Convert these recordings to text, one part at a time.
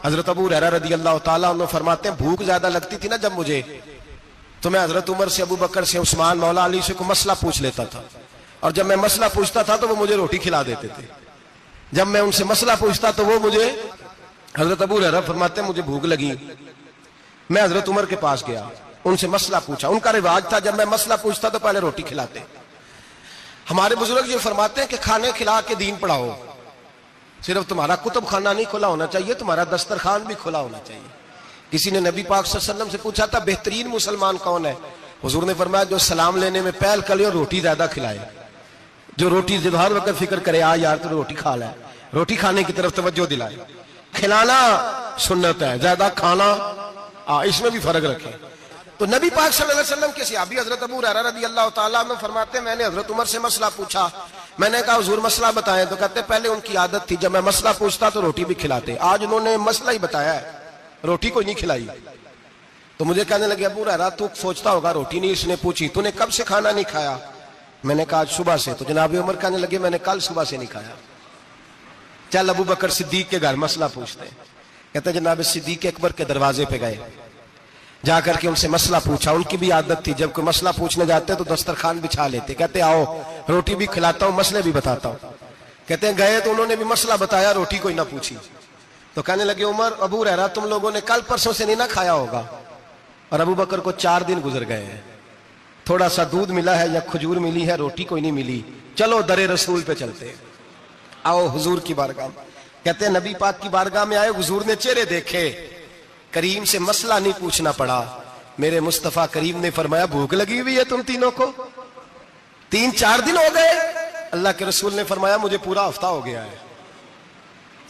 حضرت ابو ہریرہ رضی اللہ تعالیٰ عنہ فرماتے ہیں بھوک زیادہ لگتی تھی نا جب مجھے، تو میں حضرت عمر سے، ابو بکر سے، عثمان، مولا علی سے کوئی مسئلہ پوچھ لیتا تھا، اور جب میں مسئلہ پوچھتا تھا تو وہ مجھے روٹی کھلا دیتے تھے۔ جب میں ان سے مسئلہ پوچھتا تو وہ مجھے، حضرت ابو ہریرہ فرماتے ہیں مجھے بھوک لگی، میں حضرت عمر کے پاس گیا، ان سے مسئلہ پوچھا۔ ان کا رواج تھا جب میں مسئلہ پوچھتا تو پہلے روٹی کھلاتے۔ ہمارے بزرگ یہ فرماتے ہیں کہ کھانے کھلا کے دین پڑھاؤ، صرف تمہارا کتب خانہ نہیں کھلا ہونا چاہیے، تمہارا دسترخوان بھی کھلا ہونا چاہیے۔ کسی نے نبی پاک صلی اللہ علیہ وسلم سے پوچھا تھا بہترین مسلمان کون ہے؟ حضور نے فرمایا جو سلام لینے میں پہل کرے اور روٹی زیادہ کھلائے، جو روٹی ہر وقت فکر کرے آ یار تو روٹی کھا لے، روٹی کھانے کی طرف توجہ دلائے۔ کھلانا سنت ہے، زیادہ کھانا اس میں بھی فرق رکھے۔ تو نبی پاک صلی اللہ علیہ وسلم کے صحابی حضرت ابو ہریرہ رضی اللہ تعالیٰ عنہ فرماتے ہیں میں نے حضرت عمر سے مسئلہ پوچھا، میں نے کہا حضور مسئلہ بتائیں، تو کہتے پہلے ان کی عادت تھی جب میں مسئلہ پوچھتا تو روٹی بھی کھلاتے، آج انہوں نے مسئلہ ہی بتایا ہے، روٹی کوئی نہیں کھلائی۔ تو مجھے کہنے لگے ابو ہریرہ تو سوچتا ہوگا روٹی نہیں اس نے پوچھی، تو نے کب سے کھانا نہیں کھایا؟ میں نے کہا آج صبح سے۔ تو جناب عمر کہنے لگے میں نے کل صبح سے نہیں کھایا۔ چل ابو بکر صدیق کے گھر مسئلہ پوچھتے ہیں۔ کہتے ہیں جناب صدیق اکبر کے دروازے پہ گئے، جا کر کے ان سے مسئلہ پوچھا۔ ان کی بھی عادت تھی جب کوئی مسئلہ پوچھنے جاتے تو دسترخوان بچھا لیتے، کہتے آؤ روٹی بھی کھلاتا ہوں مسئلے بھی بتاتا ہوں۔ کہتے ہیں گئے تو انہوں نے بھی مسئلہ بتایا، روٹی کوئی نہ پوچھی۔ تو کہنے لگے عمر ابو ہریرہ تم لوگوں نے کل پرسوں سے نہیں نہ کھایا ہوگا، اور ابو بکر کو 4 دن گزر گئے ہیں، تھوڑا سا دودھ ملا ہے یا کھجور ملی ہے، روٹی کوئی نہیں ملی، چلو در رسول پہ چلتے، آؤ حضور کی بارگاہ۔ کہتے ہیں نبی پاک کی بارگاہ میں آئے، حضور نے چہرے دیکھے، کریم سے مسئلہ نہیں پوچھنا پڑا۔ میرے مصطفیٰ کریم نے فرمایا بھوک لگی ہوئی ہے تم تینوں کو؟ 3-4 دن ہو گئے؟ اللہ کے رسول نے فرمایا مجھے پورا ہفتہ ہو گیا ہے۔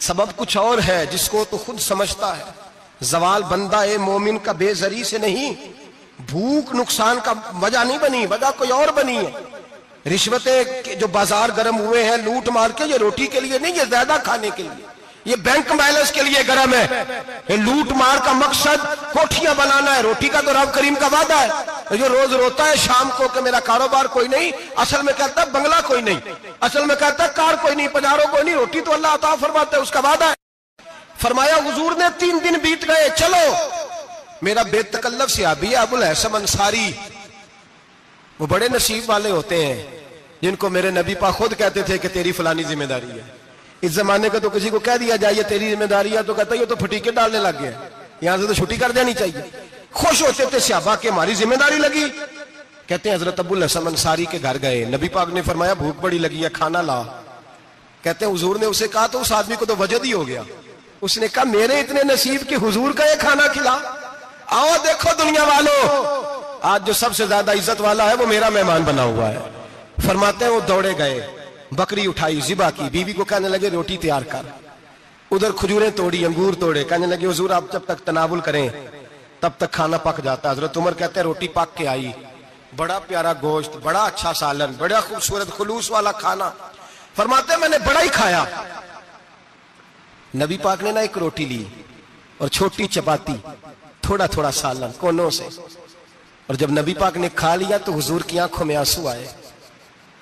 سبب کچھ اور ہے جس کو تو خود سمجھتا ہے، زوال بندہ مومن کا بے زری سے نہیں، بھوک نقصان کا وجہ نہیں بنی، وجہ کوئی اور بنی ہے۔ رشوتیں جو بازار گرم ہوئے ہیں لوٹ مار کے، یہ روٹی کے لیے نہیں، یہ زیادہ کھانے کے لیے، یہ بینک بیلنس کے لیے گرم ہے۔ یہ لوٹ مار کا مقصد کوٹھیاں بنانا ہے، روٹی کا تو رب کریم کا وعدہ ہے۔ جو روز روتا ہے شام کو کہ میرا کاروبار کوئی نہیں، اصل میں کہتا ہے بنگلہ کوئی نہیں، اصل میں کہتا ہے کار کوئی نہیں، پجارو کوئی نہیں، روٹی تو اللہ عطا فرماتا ہے، اس کا وعدہ ہے۔ فرمایا حضور نے 3 دن بیت گئے، چلو۔ میرا بے تکلف صحابی ہے ابو الحسن انصاری، وہ بڑے نصیب والے ہوتے ہیں جن کو میرے نبی پاک خود کہتے تھے کہ تیری فلانی ذمہ داری ہے۔ اس زمانے کا تو کسی کو کہہ دیا جائے یہ تیری ذمہ داری ہے تو کہتا ہے یہ تو پھٹیکے ڈالنے لگ گیا، یہاں سے تو چھٹی کر دینی چاہیے۔ خوش ہوتے تھے صحابہ کہ ہماری ذمہ داری لگی۔ کہتے ہیں حضرت ابو الحسن انصاری کے گھر گئے، نبی پاک نے فرمایا بھوک بڑی لگی ہے کھانا لا۔ کہتے ہیں حضور نے اسے کہا تو اس آدمی کو تو وجد ہی ہو گیا، اس نے کہا میرے اتنے نصیب کہ حضور کا یہ کھانا کھلا۔ آؤ دیکھو دنیا والوں، آج جو سب سے زیادہ عزت والا ہے وہ میرا مہمان بنا ہوا ہے۔ فرماتے ہیں وہ دوڑے گئے، بکری اٹھائی، ذبح کی، بیوی کو کہنے لگے روٹی تیار کر، ادھر کھجوریں توڑی، انگور توڑے، کہنے لگے حضور آپ جب تک تناول کریں تب تک کھانا پک جاتا۔ حضرت عمر کہتے ہیں روٹی پک کے آئی، بڑا پیارا گوشت، بڑا اچھا سالن، بڑا خوبصورت خلوص والا کھانا۔ فرماتے ہیں میں نے بڑا ہی کھایا۔ نبی پاک نے نا ایک روٹی لی اور چھوٹی چپاتی، تھوڑا تھوڑا سالن کونوں سے، اور جب نبی پاک نے کھا لیا تو حضور کی آنکھوں میں آنسو آئے۔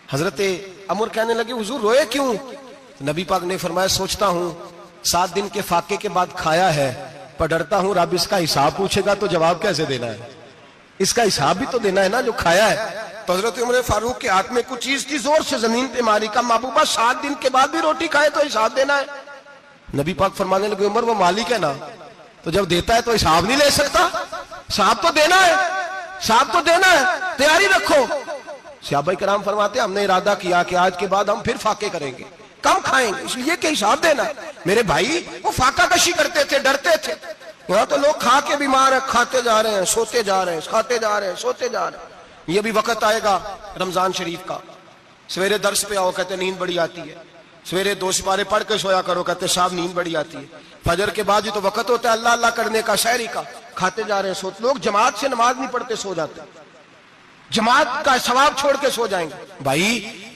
حضرت عمر کہنے لگے حضور روئے کیوں؟ نبی پاک نے فرمایا سوچتا ہوں 7 دن کے فاقے کے بعد کھایا ہے، پر ڈرتا ہوں رب اس کا حساب پوچھے گا تو جواب کیسے دینا ہے، اس کا حساب بھی تو دینا ہے نا جو کھایا ہے۔ تو حضرت عمر فاروق کے ہاتھ میں کچھ چیز تھی، زور سے زمین پہ ماری، کا محبوبہ 7 دن کے بعد بھی روٹی کھائے تو حساب دینا ہے؟ نبی پاک فرمانے لگے عمر وہ مالک ہے نا، تو جب دیتا ہے تو حساب نہیں لے سکتا، حساب تو دینا ہے، حساب تو دینا ہے، تیاری رکھو۔ صحابہ کرام فرماتے ہیں ہم نے ارادہ کیا کہ آج کے بعد ہم پھر فاقے کریں گے، کم کھائیں گے، اس لیے کہ حساب دینا ہے۔ میرے بھائی وہ فاقہ کشی کرتے تھے، ڈرتے تھے۔ یہاں تو لوگ کھا کے بیمار ہیں، کھاتے جا رہے ہیں، سوتے جا رہے ہیں، کھاتے جا رہے ہیں، سوتے جا رہے ہیں۔ یہ بھی وقت آئے گا رمضان شریف کا، سویرے درس پہ آؤ کہتے نیند بڑی آتی ہے، سویرے 2 سپارے پڑھ کے سویا کرو کہتے صاحب نیند بڑی آتی ہے، فجر کے بعد ہی تو وقت ہوتا ہے اللہ اللہ کرنے کا، سحری کا، کھاتے جا رہے ہیں، سوتے۔ لوگ جماعت سے نماز نہیں پڑھتے، سو جاتے، جماعت کا ثواب چھوڑ کے سو جائیں گے۔ بھائی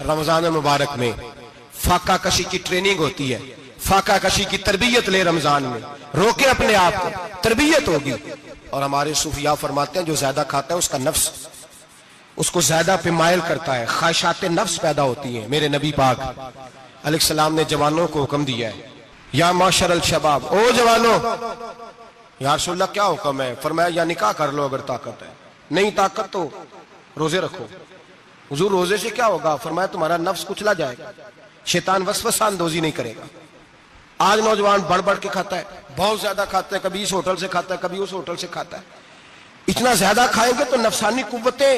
رمضان مبارک میں فاقہ کشی کی ٹریننگ ہوتی ہے، فاقہ کشی کی تربیت لے، رمضان میں روکے اپنے آپ کو، تربیت ہوگی۔ اور ہمارے صوفیاء فرماتے ہیں جو زیادہ کھاتا ہے اس کا نفس اس کو زیادہ پہ مائل کرتا ہے، خواہشات نفس پیدا ہوتی ہیں۔ میرے نبی پاک علیہ السلام نے جوانوں کو حکم دیا ہے یا معاشر الشباب، او جوانوں، یا رسول اللہ کیا حکم ہے؟ فرمایا یا نکاح کر لو اگر طاقت ہے، نہیں طاقت تو روزے رکھو۔ حضور روزے سے کیا ہوگا؟ فرمایا تمہارا نفس کچلا جائے گا، شیطان وسوسہ اندوزی نہیں کرے گا۔ آج نوجوان بڑھ بڑھ کے کھاتا ہے، بہت زیادہ کھاتا ہے، کبھی اس ہوٹل سے کھاتا ہے، کبھی اس ہوٹل سے کھاتا ہے۔ اتنا زیادہ کھائیں گے تو نفسانی قوتیں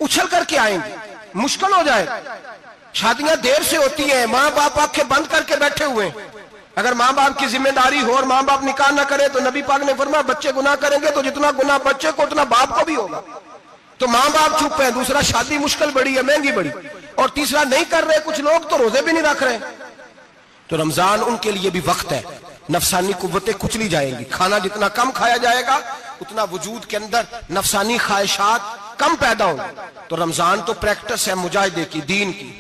اچھل کر کے آئیں گی، مشکل ہو جائے گا۔ شادیاں دیر سے ہوتی ہیں، ماں باپ آنکھیں بند کر کے بیٹھے ہوئے ہیں۔ اگر ماں باپ کی ذمہ داری ہو اور ماں باپ نکاح نہ کرے تو نبی پاک نے فرمایا بچے گناہ کریں گے تو جتنا گناہ بچے کو اتنا باپ کو بھی ہوگا۔ تو ماں باپ چپ ہیں، دوسرا شادی مشکل بڑی ہے، مہنگی بڑی، اور تیسرا نہیں کر رہے کچھ لوگ تو روزے بھی نہیں رکھ رہے۔ تو رمضان ان کے لیے بھی وقت ہے، نفسانی قوتیں کچلی جائیں گی۔ کھانا جتنا کم کھایا جائے گا اتنا وجود کے اندر نفسانی خواہشات کم پیدا ہوں گی۔ تو رمضان تو پریکٹس ہے مجاہدے کی، دین کی۔